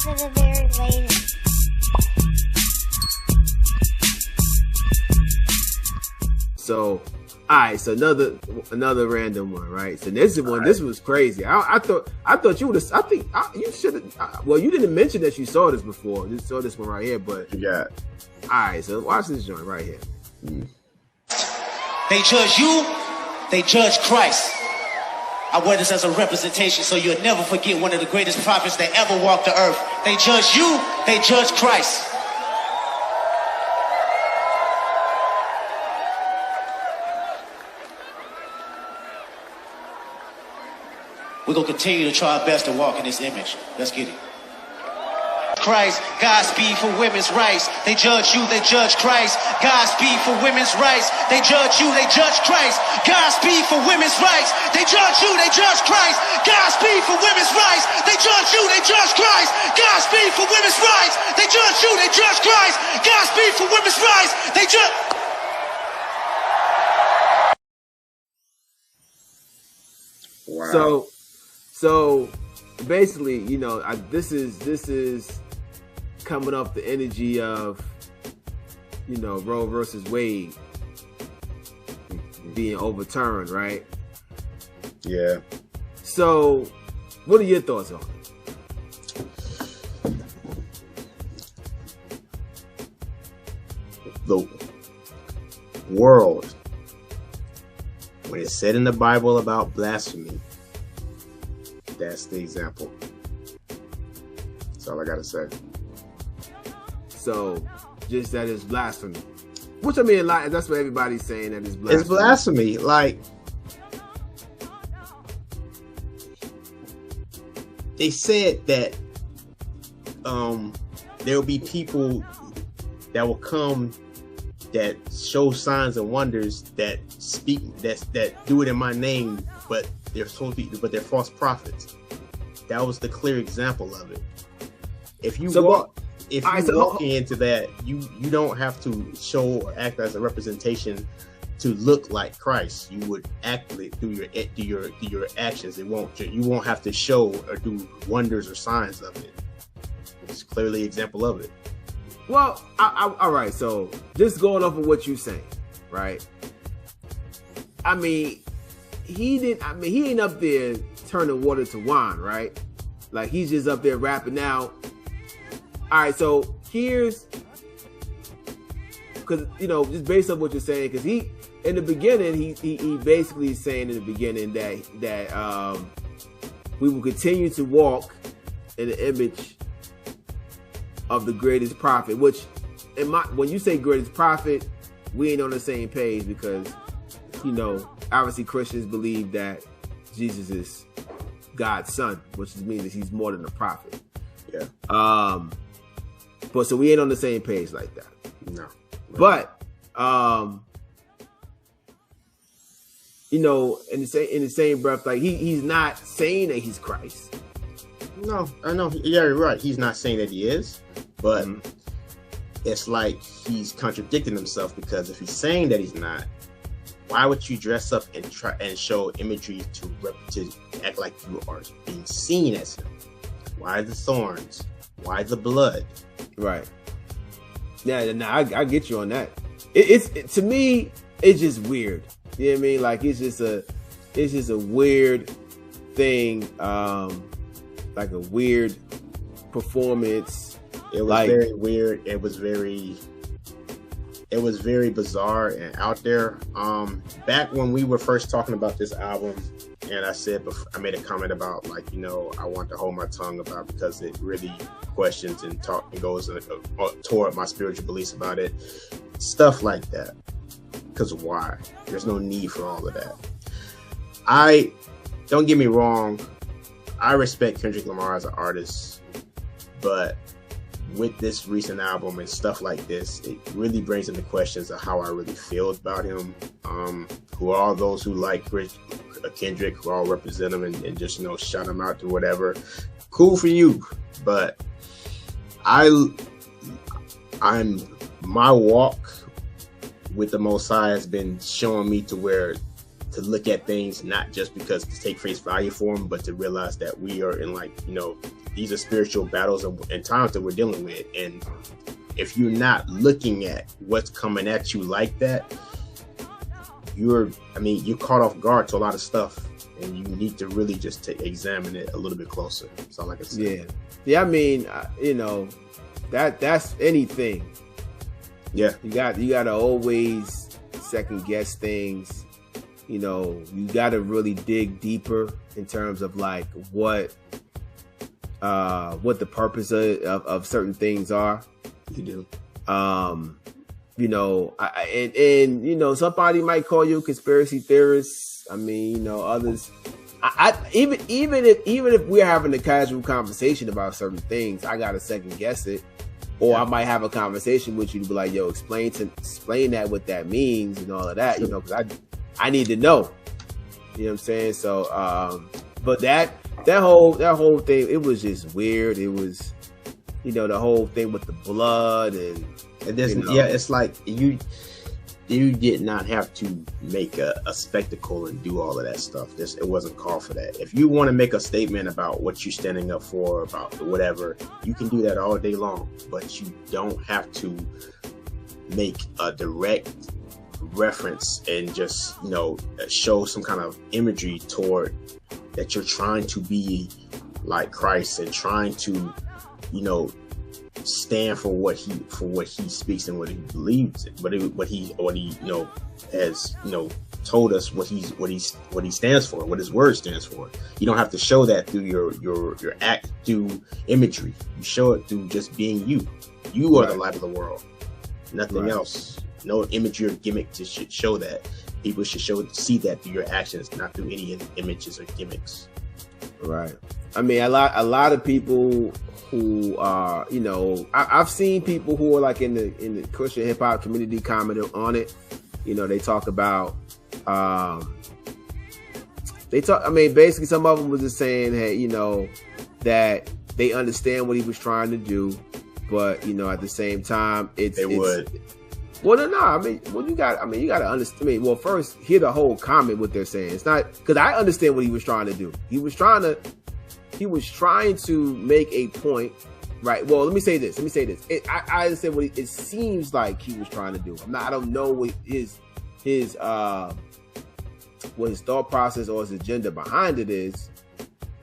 for the very later. So, all right. So another random one, right? So this is one. Right. This was crazy. I thought you would have. I think you should have. Well, you didn't mention that you saw this before. You saw this one right here, but yeah. All right. So watch this joint right here. They judge you. They judge Christ. I wear this as a representation, so you'll never forget one of the greatest prophets that ever walked the earth. They judge you. They judge Christ. We're going to continue to try our best to walk in this image. Let's get it. Christ, Godspeed for women's rights. They judge you, they judge Christ. Godspeed for women's rights. They judge you, they judge Christ. Godspeed for women's rights. They judge you, they judge Christ. Godspeed for women's rights. They judge you, they judge Christ. Godspeed for women's rights. They judge you, they judge Christ. Godspeed for women's rights. They judge. Wow. So basically, you know, this is coming up the energy of, you know, Roe versus Wade being overturned, right? Yeah. So, what are your thoughts on it? The world, when it's said in the Bible about blasphemy, that's the example. That's all I gotta say. So, just that it's blasphemy. Which, I mean, like, that's what everybody's saying, that it's blasphemy. It's blasphemy. Like, they said that there will be people that will come that show signs and wonders that speak, that do it in my name, but they're supposed to be, but they're false prophets. That was the clear example of it. If you walk into that, you don't have to show or act as a representation to look like Christ. You would act through your actions. You won't have to show or do wonders or signs of it. It's clearly an example of it. Well, all right. So just going off of what you're saying, right? I mean, he ain't up there turning water to wine, right? Like, he's just up there rapping now. All right, so here's, because, you know, just based on what you're saying, because he, in the beginning, he basically is saying in the beginning that we will continue to walk in the image of the greatest prophet, which, when you say greatest prophet, we ain't on the same page, because, you know, obviously Christians believe that Jesus is God's son, which means that he's more than a prophet. Yeah. But so we ain't on the same page like that. No. But you know, in the same breath, like he's not saying that he's Christ. No, I know. Yeah, you're right. He's not saying that he is, but it's like he's contradicting himself, because if he's saying that he's not, why would you dress up and try and show imagery to act like you are being seen as him? Why the thorns? Why the blood? Right. Yeah, no, I get you on that. It's to me, it's just weird. You know what I mean? Like, it's just a weird thing. Like a weird performance. It was very weird. It was very bizarre and out there. Back when we were first talking about this album, and I made a comment about, like, you know, I want to hold my tongue about, because it really questions and goes toward my spiritual beliefs about it, stuff like that. Because why? There's no need for all of that. Don't get me wrong, I respect Kendrick Lamar as an artist, but with this recent album and stuff like this, it really brings into questions of how I really feel about him. Who are all those who like Kendrick, who all represent him and just, you know, shout him out to whatever. Cool for you, but my walk with the Most High has been showing me to where to look at things not just because to take face value for them, but to realize that we are in, like, you know, these are spiritual battles and times that we're dealing with. And if you're not looking at what's coming at you like that, you're caught off guard to a lot of stuff, and you need to really just examine it a little bit closer. So, like I said, I mean, you know, that's anything. Yeah, you got to always second guess things. You know, you got to really dig deeper in terms of like what the purpose of certain things are. You do. You know, and you know, somebody might call you a conspiracy theorist. I mean, you know, others. Even if we're having a casual conversation about certain things, I gotta second guess it, or I might have a conversation with you to be like, "Yo, explain that what that means and all of that." You know, because I need to know. You know what I'm saying? So, but that whole thing, it was just weird. It was, you know, the whole thing with the blood and this, you know. Yeah, it's like you did not have to make a spectacle and do all of that stuff. It wasn't called for that. If you want to make a statement about what you're standing up for, about whatever, you can do that all day long, but you don't have to make a direct reference and just, you know, show some kind of imagery toward that you're trying to be like Christ and trying to, you know, stand for what he speaks and what he believes, what he you know, has, you know, told us what he stands for, what his word stands for. You don't have to show that through your act, through imagery. You show it through just being you. You are the light of the world. Nothing else. No imagery or gimmick to show that. People should see that through your actions, not through any images or gimmicks. Right. I mean, a lot of people who are, you know, I've seen people who are like in the Christian hip hop community comment on it. You know, they talk about, I mean, basically some of them was just saying, hey, you know, that they understand what he was trying to do, but, you know, at the same time, well, no. I mean, you got to understand. I mean, well, first, hear the whole comment, what they're saying. It's not, because I understand what he was trying to do. He was trying to make a point, right? Well, let me say this. I understand what it seems like he was trying to do. I don't know what his thought process or his agenda behind it is.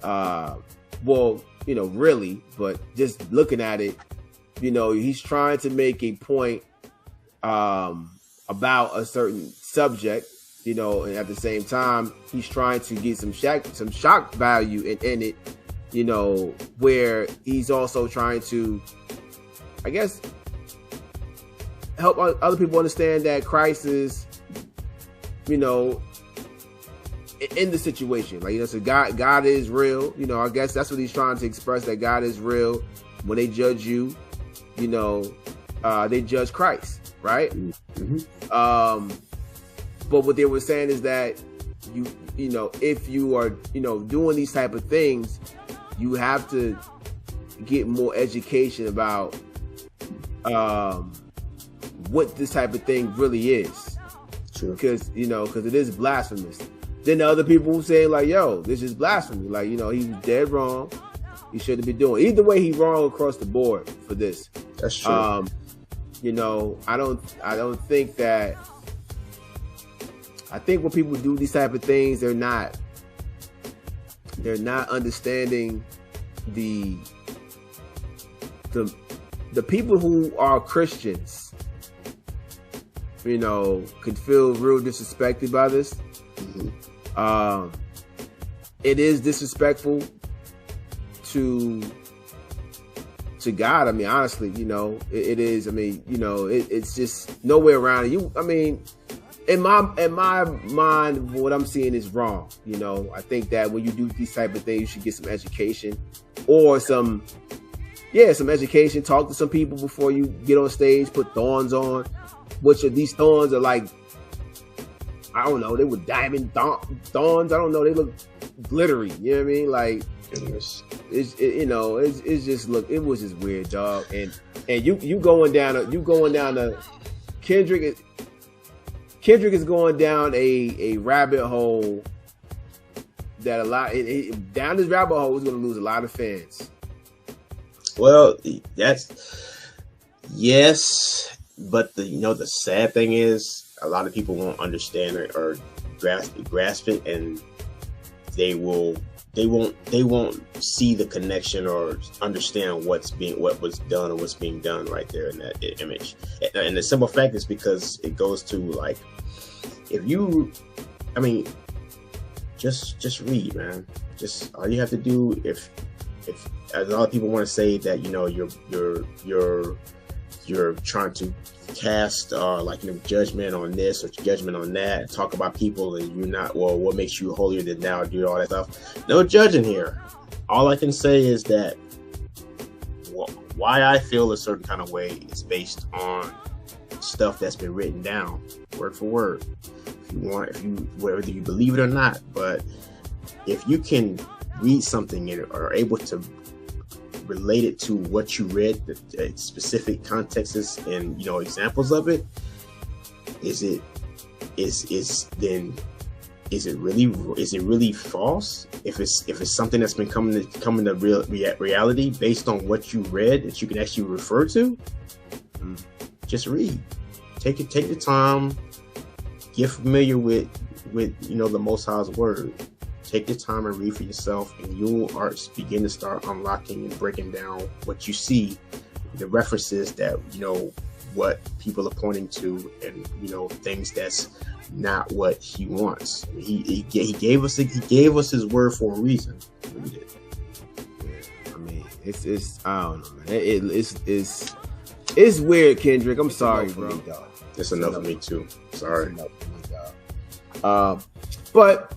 Well, you know, really, but just looking at it, you know, he's trying to make a point about a certain subject, you know, and at the same time, he's trying to get some shock value in it, you know, where he's also trying to, I guess, help other people understand that Christ is, you know, in the situation. Like, you know, so God is real. You know, I guess that's what he's trying to express, that God is real. When they judge you, you know, they judge Christ. Right. Mm-hmm. But what they were saying is that you know, if you are, you know, doing these type of things, you have to get more education about what this type of thing really is. True. Because, you know, because it is blasphemous. Then the other people who say like, yo, this is blasphemy. Like, you know, he was dead wrong. He shouldn't be doing. Either way, he's wrong across the board for this. That's true. You know, I don't think that. I think when people do these type of things, they're not understanding the people who are Christians, you know, could feel real disrespected by this. Mm-hmm. It is disrespectful to God. I mean, honestly, you know, it is. I mean, you know, it's just no way around it. I mean, in my mind, what I'm seeing is wrong. You know, I think that when you do these type of things, you should get some education or some education. Talk to some people before you get on stage. Put thorns on. Which of these thorns are like, I don't know. They were diamond thorns. I don't know. They look glittery. You know what I mean? Like, you know, it's just, look, it was just weird, dog. And you going down to Kendrick Kendrick is going down a rabbit hole that down this rabbit hole is going to lose a lot of fans. Well, yes, but the sad thing is a lot of people won't understand it or grasp it, and they won't see the connection or understand what was done or what's being done right there in that image. And the simple fact is because it goes to like, just read, man. Just all you have to do, if a lot of people want to say that you're trying to cast judgment on this or judgment on that, and talk about people, and you're not, well, what makes you holier than thou, do all that stuff. No judging here. All I can say is that why I feel a certain kind of way is based on stuff that's been written down word for word. Whether you believe it or not, but if you can read something and are able to relate it to what you read, the specific contexts and examples of it, is it really false? If it's something that's been coming to reality based on what you read that you can actually refer to, just read. Take the time. Get familiar with the Most High's word. Take the time and read for yourself, and you'll begin to start unlocking and breaking down what you see, the references that what people are pointing to, and things that's not what he wants. He gave us his word for a reason. Read it. Yeah, I mean, it's I don't know, man. It's weird, Kendrick. I'm sorry, bro. It's enough for me too. Sorry. But